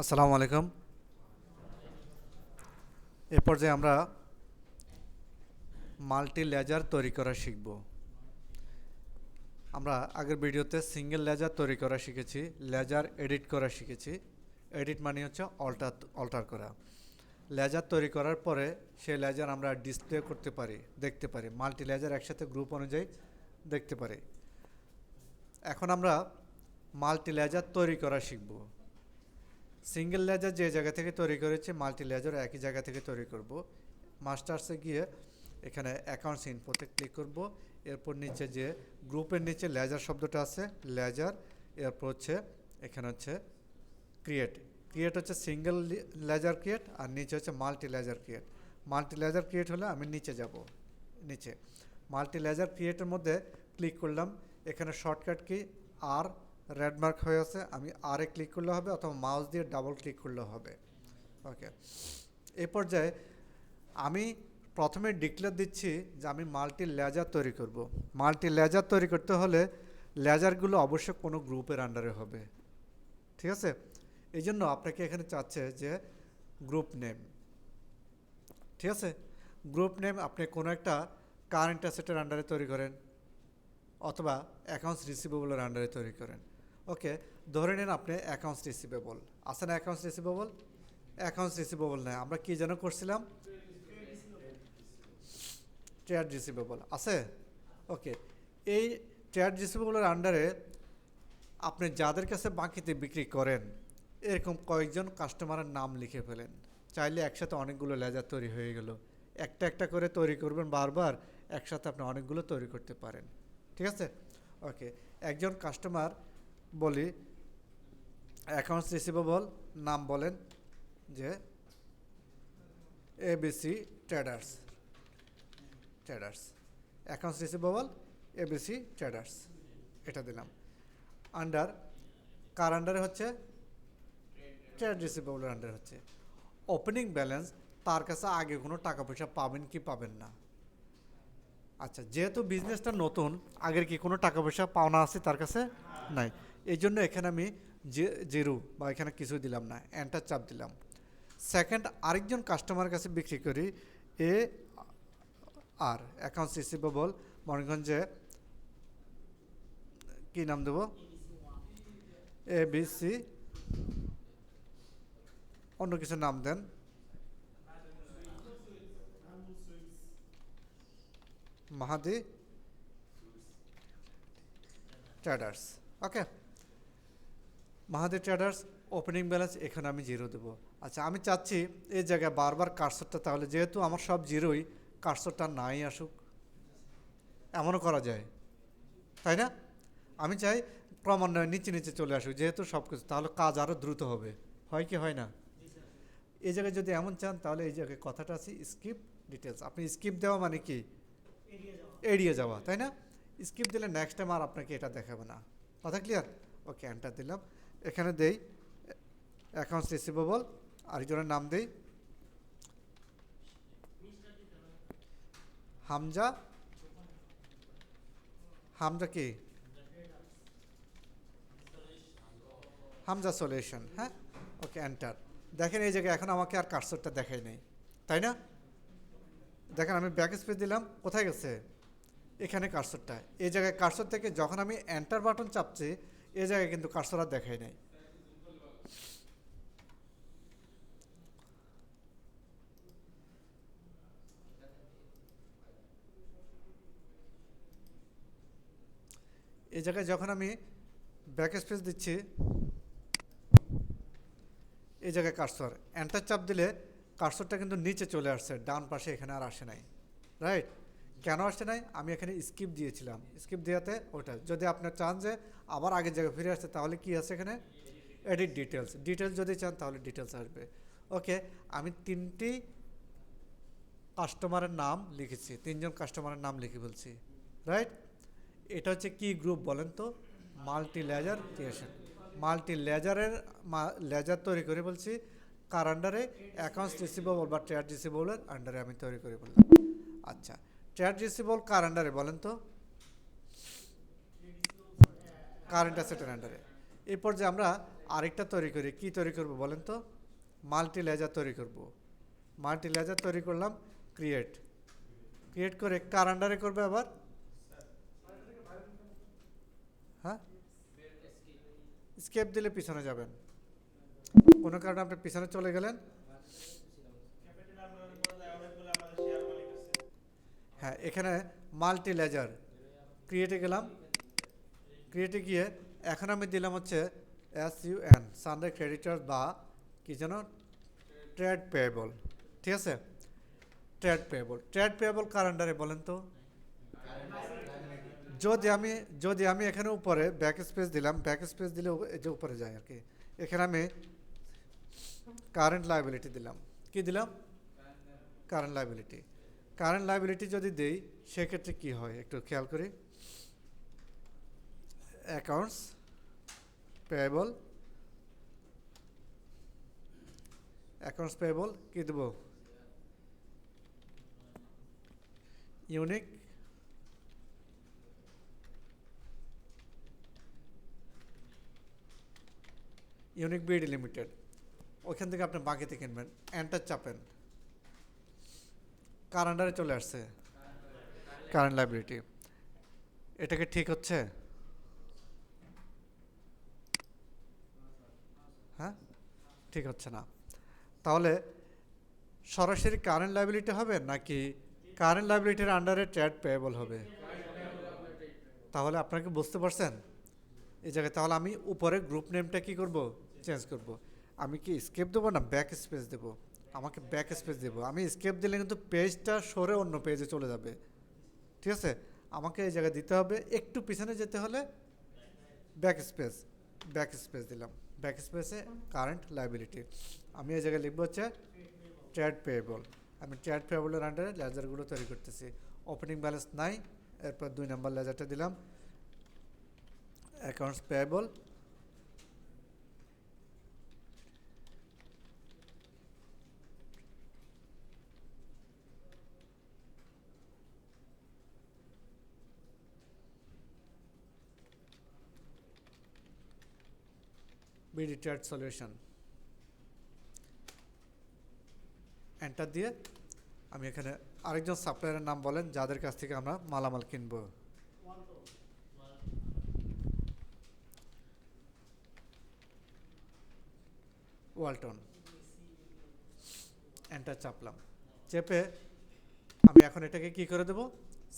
আসসালামু আলাইকুম। এ পর্যায়ে আমরা মাল্টি লেজার তৈরি করা শিখব। আমরা আগের ভিডিওতে সিঙ্গেল লেজার তৈরি করা শিখেছি, লেজার এডিট করা শিখেছি। এডিট মানে হচ্ছে অল্টার করা। লেজার তৈরি করার পরে সেই লেজার আমরা ডিসপ্লে করতে পারি, দেখতে পারি, মাল্টি লেজার একসাথে গ্রুপ অনুযায়ী দেখতে পারি। এখন আমরা মাল্টি লেজার তৈরি করা শিখব। সিঙ্গেল লেজার যে জায়গা থেকে তৈরি করেছি, মাল্টি লেজার একই জায়গা থেকে তৈরি করব। মাস্টার্সে গিয়ে এখানে অ্যাকাউন্টস ইনফোতে ক্লিক করব। এরপর নিচে যে গ্রুপের নিচে লেজার শব্দটা আছে, লেজার, এরপর হচ্ছে এখানে হচ্ছে ক্রিয়েট। ক্রিয়েট হচ্ছে সিঙ্গেল লেজার ক্রিয়েট, আর নিচে হচ্ছে multi ledger create. Multi ledger create হলে আমি নিচে যাব। নিচে মাল্টি লেজার ক্রিয়েটের মধ্যে ক্লিক করলাম। এখানে শর্টকাট কি আর রেড মার্ক হয়ে আছে, আমি আর এ ক্লিক করলে হবে, অথবা মাউস দিয়ে ডাবল ক্লিক করলে হবে। ওকে, এই পর্যায়ে আমি প্রথমে ডিক্লেয়ার দিচ্ছি যে আমি মাল্টি লেজার তৈরি করব। মাল্টি লেজার তৈরি করতে হলে লেজারগুলো অবশ্যই কোনো গ্রুপের আন্ডারে হবে, ঠিক আছে? এই জন্য আপনাকে এখানে চাচ্ছে যে গ্রুপ নেম, ঠিক আছে? গ্রুপ নেম আপনি কোনো একটা কারেন্ট অ্যাসেটের আন্ডারে তৈরি করেন, অথবা অ্যাকাউন্টস রিসিভেবলের আন্ডারে তৈরি করেন। ওকে, ধরে নিন আপনি অ্যাকাউন্টস রিসিভেবল আছে না? অ্যাকাউন্টস রিসিভেবল, অ্যাকাউন্টস রিসিভেবল নয়, আমরা কি যেন করছিলাম, ট্রেড রিসিভেবল আছে। ওকে, এই ট্রেড রিসিভেবলের আন্ডারে আপনি যাদের কাছে বাকিতে বিক্রি করেন এরকম কয়েকজন কাস্টমারের নাম লিখে ফেলেন। চাইলে একসাথে অনেকগুলো লেজার তৈরি হয়ে গেল। একটা একটা করে তৈরি করবেন বারবার, একসাথে আপনি অনেকগুলো তৈরি করতে পারেন, ঠিক আছে? ওকে, একজন কাস্টমার বলি, অ্যাকাউন্টস রিসিভেবল, নাম বলেন যে ABC traders. Traders accounts receivable ABC traders, এটা দিলাম। আন্ডার কার আন্ডারে হচ্ছে? ট্রেড রিসিভেবলের আন্ডারে হচ্ছে। ওপেনিং ব্যালেন্স, তার কাছে আগে কোনো টাকা পয়সা পাবেন কি পাবেন না। আচ্ছা, যেহেতু বিজনেসটা নতুন, আগের কি কোনো টাকা পয়সা পাওনা আছে তার কাছে? নাই। এই জন্য এখানে আমি জিরো বা এখানে কিছু দিলাম না, এন্টার চাপ দিলাম। সেকেন্ড, আরেকজন কাস্টমারের কাছে বিক্রি করি, এ আর অ্যাকাউন্টস রিসিভেবল, মনে কি নাম দেবো, এবিসি, অন্য কিছু নাম দেন, মাহাদি ট্রেডার্স। ওকে, মাহাদি ট্রেডার্স, ওপেনিং ব্যালেন্স এখানে আমি জিরো দেবো। আচ্ছা, আমি চাচ্ছি এই জায়গায় বারবার কার্সরটা, তাহলে যেহেতু আমার সব জিরোই, কার্সরটা নাই আসুক, এমনও করা যায়, তাই না? আমি চাই ক্রমান্বয়ে নিচে নিচে চলে আসুক, যেহেতু সব কিছু, তাহলে কাজ আরও দ্রুত হবে। হয় কি হয় না? এই জায়গায় যদি এমন চান, তাহলে এই জায়গায় কথাটা আছে স্কিপ ডিটেলস। আপনি স্কিপ দেওয়া মানে কি? এড়িয়ে যাওয়া, তাই না? স্কিপ দিলে নেক্সট টাইম আর আপনাকে এটা দেখাবে না। কথা ক্লিয়ার? ওকে, এন্টার দিলাম। এখানে দেই অ্যাকাউন্টস রিসিভেবল, আরেকজনের নাম দেই হামজা। হামজা কি? হামজা সলিউশন, হ্যাঁ। ওকে, এন্টার। দেখেন এই জায়গায় এখন আমাকে আর কার্সরটা দেখাই নেই, তাই না? দেখেন আমি ব্যাক স্পেস দিলাম, কোথায় গেছে? এখানে কার্সরটা। এই জায়গায় কার্সর থেকে যখন আমি এন্টার বাটন চাপছি, এই জায়গায় কিন্তু কার্সর আর দেখাই নাই। এই জায়গায় যখন আমি ব্যাক স্পেস দিচ্ছি, এই জায়গায় কার্সর, এন্টার চাপ দিলে কার্সরটা কিন্তু নিচে চলে আসছে, ডান পাশে, এখানে আর আসে নাই। রাইট? কেন আসছে নাই? আমি এখানে স্কিপ দিয়েছিলাম, স্কিপ দেওয়াতে ওটা। যদি আপনি চান যে আবার আগের জায়গায় ফিরে আসতে, তাহলে কি আছে এখানে? Edit details. ডিটেলস যদি চান তাহলে ডিটেলস আসবে। ওকে, আমি তিনটি কাস্টমারের নাম লিখেছি, তিনজন কাস্টমারের নাম লিখে বলছি। রাইট? এটা হচ্ছে কি গ্রুপ বলেন তো? Multi ledger creation. মাল্টি লেজারের লেজার তৈরি করে বলছি কার আন্ডারে? অ্যাকাউন্টস রিসিভেবল বা ট্রেড রিসিভেবলের আন্ডারে আমি তৈরি করে বললাম। আচ্ছা, ট্রেড রিসিভেবল কার আন্ডারে বলেন তো? কারেন্ট অ্যাসেটের আন্ডারে। এই পর্যায়ে আমরা আরেকটা তৈরি করি, কি তৈরি করব বলেন তো? মাল্টি লেজার তৈরি করব। মাল্টি লেজার তৈরি করলাম, ক্রিয়েট ক্রিয়েট করে কার আন্ডারে করবে আবার? হ্যাঁ, স্কেপ দিলে পিছনে যাবেন, কোনো কারণে আপনি পিছনে চলে গেলেন। হ্যাঁ, এখানে মাল্টি লেজার ক্রিয়েটে গেলাম, ক্রিয়েটে গিয়ে এখন আমি দিলাম হচ্ছে SUN সানডে ক্রেডিটর বা কি যেন ট্রেড পেয়েবল। ঠিক আছে, ট্রেড পেয়েবল কার আন্ডারে বলেন তো? যদি আমি এখানে উপরে ব্যাক স্পেস দিলাম, ব্যাক স্পেস দিলে এই যে উপরে যায় আর কি, এখানে আমি কারেন্ট লায়াবিলিটি দিলাম। কি দিলাম? কারেন্ট লায়াবিলিটি যদি দেই সেক্ষেত্রে কি হয় একটু খেয়াল করি। অ্যাকাউন্টস পেয়েবল কি দেবো? Unique BD limited. ওইখান থেকে আপনি বাকিতে কিনবেন, এন্টার চাপেন, কার আন্ডারে চলে আসছে? Current liability. এটাকে ঠিক হচ্ছে? হ্যাঁ, ঠিক হচ্ছে না। তাহলে সরাসরি কারেন্ট লাইবিলিটি হবে নাকি কারেন্ট লাইবিলিটির আন্ডারে ট্রেড পেয়েবল হবে? তাহলে আপনাকে বুঝতে পারছেন এই জায়গায়? তাহলে আমি উপরে গ্রুপ নেমটা কি করব? চেঞ্জ করব। আমি কি স্কেপ দেবো না ব্যাক স্পেস দেবো? আমাকে ব্যাক স্পেস দেবো। আমি স্কেপ দিলে কিন্তু পেজটা সরে অন্য পেজে চলে যাবে। ঠিক আছে, আমাকে এই জায়গায় দিতে হবে, একটু পিছনে যেতে হলে ব্যাক স্পেস দিলাম, ব্যাক স্পেসে কারেন্ট লাইবিলিটি। আমি এই জায়গায় লিখবো হচ্ছে ট্রেড পেয়েবল। আমি ট্রেড পেয়েবলের আন্ডারে লেজারগুলো তৈরি করতেছি। ওপেনিং ব্যালেন্স নাই, এরপর 2 নম্বর লেজারটা দিলাম accounts payable. BD trade solution, enter দিয়ে আমি এখানে আরেকজন সাপ্লায়ারের নাম বলেন যাদের কাছ থেকে আমরা মালামাল কিনব। ওয়ালটন, এন্টার চাপলাম, চেপে আমি এখন এটাকে কি করে দেব?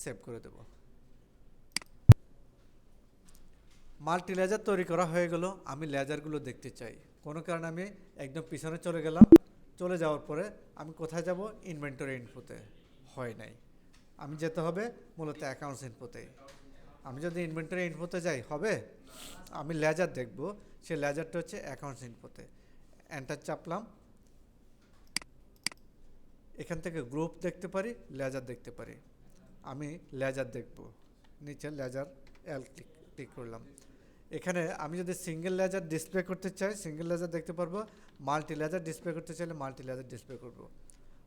সেভ করে দেব। মাল্টি লেজার তৈরি করা হয়ে গেল। আমি লেজারগুলো দেখতে চাই, কোনো কারণে আমি একদম পিছনে চলে গেলাম। চলে যাওয়ার পরে আমি কোথায় যাব? ইনভেন্টরি ইনফোতে, হয় নাই। আমি যেতে হবে মূলত অ্যাকাউন্টস ইনফোতে। আমি যদি ইনভেন্টরি ইনফোতে যাই হবে? আমি লেজার দেখব, সেই লেজারটা হচ্ছে অ্যাকাউন্টস ইনফোতে। এন্টার চাপলাম, এখান থেকে গ্রুপ দেখতে পারি, লেজার দেখতে পারি। আমি লেজার দেখব, নিচে লেজার ক্লিক করলাম। এখানে আমি যদি সিঙ্গেল লেজার ডিসপ্লে করতে চাই সিঙ্গেল লেজার দেখতে পারবো, মাল্টি লেজার ডিসপ্লে করতে চাইলে মাল্টি লেজার ডিসপ্লে করব।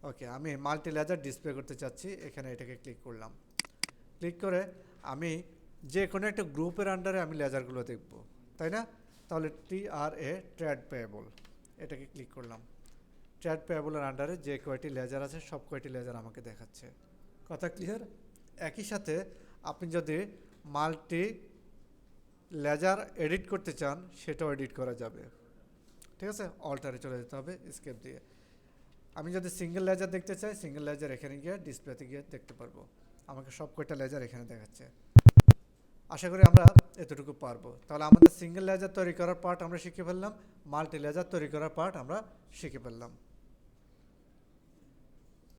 ওকে, আমি মাল্টি লেজার ডিসপ্লে করতে চাচ্ছি, এখানে এটাকে ক্লিক করলাম। ক্লিক করে আমি যে কোনো একটা গ্রুপের আন্ডারে আমি লেজারগুলো দেখব, তাই না? তাহলে TRA ট্রেড পেয়েবল, এটাকে ক্লিক করলাম। ট্রেড পেয়েবলের আন্ডারে যে কয়টি লেজার আছে সব কয়টি লেজার আমাকে দেখাচ্ছে। কথা ক্লিয়ার? একই সাথে আপনি যদি মাল্টি লেজার এডিট করতে চান সেটাও এডিট করা যাবে। ঠিক আছে, অল্টারে চলে যেতে হবে স্কেপ দিয়ে। আমি যদি সিঙ্গেল লেজার দেখতে চাই, সিঙ্গেল লেজার এখানে গিয়ে ডিসপ্লেতে গিয়ে দেখতে পারবো। আমাকে সব কয়টা লেজার এখানে দেখাচ্ছে। আশা করি আমরা এতটুকু পারবো। তাহলে আমাদের সিঙ্গেল লেজার তৈরি করার পার্ট আমরা শিখে ফেললাম, মাল্টি লেজার তৈরি করার পার্ট আমরা শিখে ফেললাম।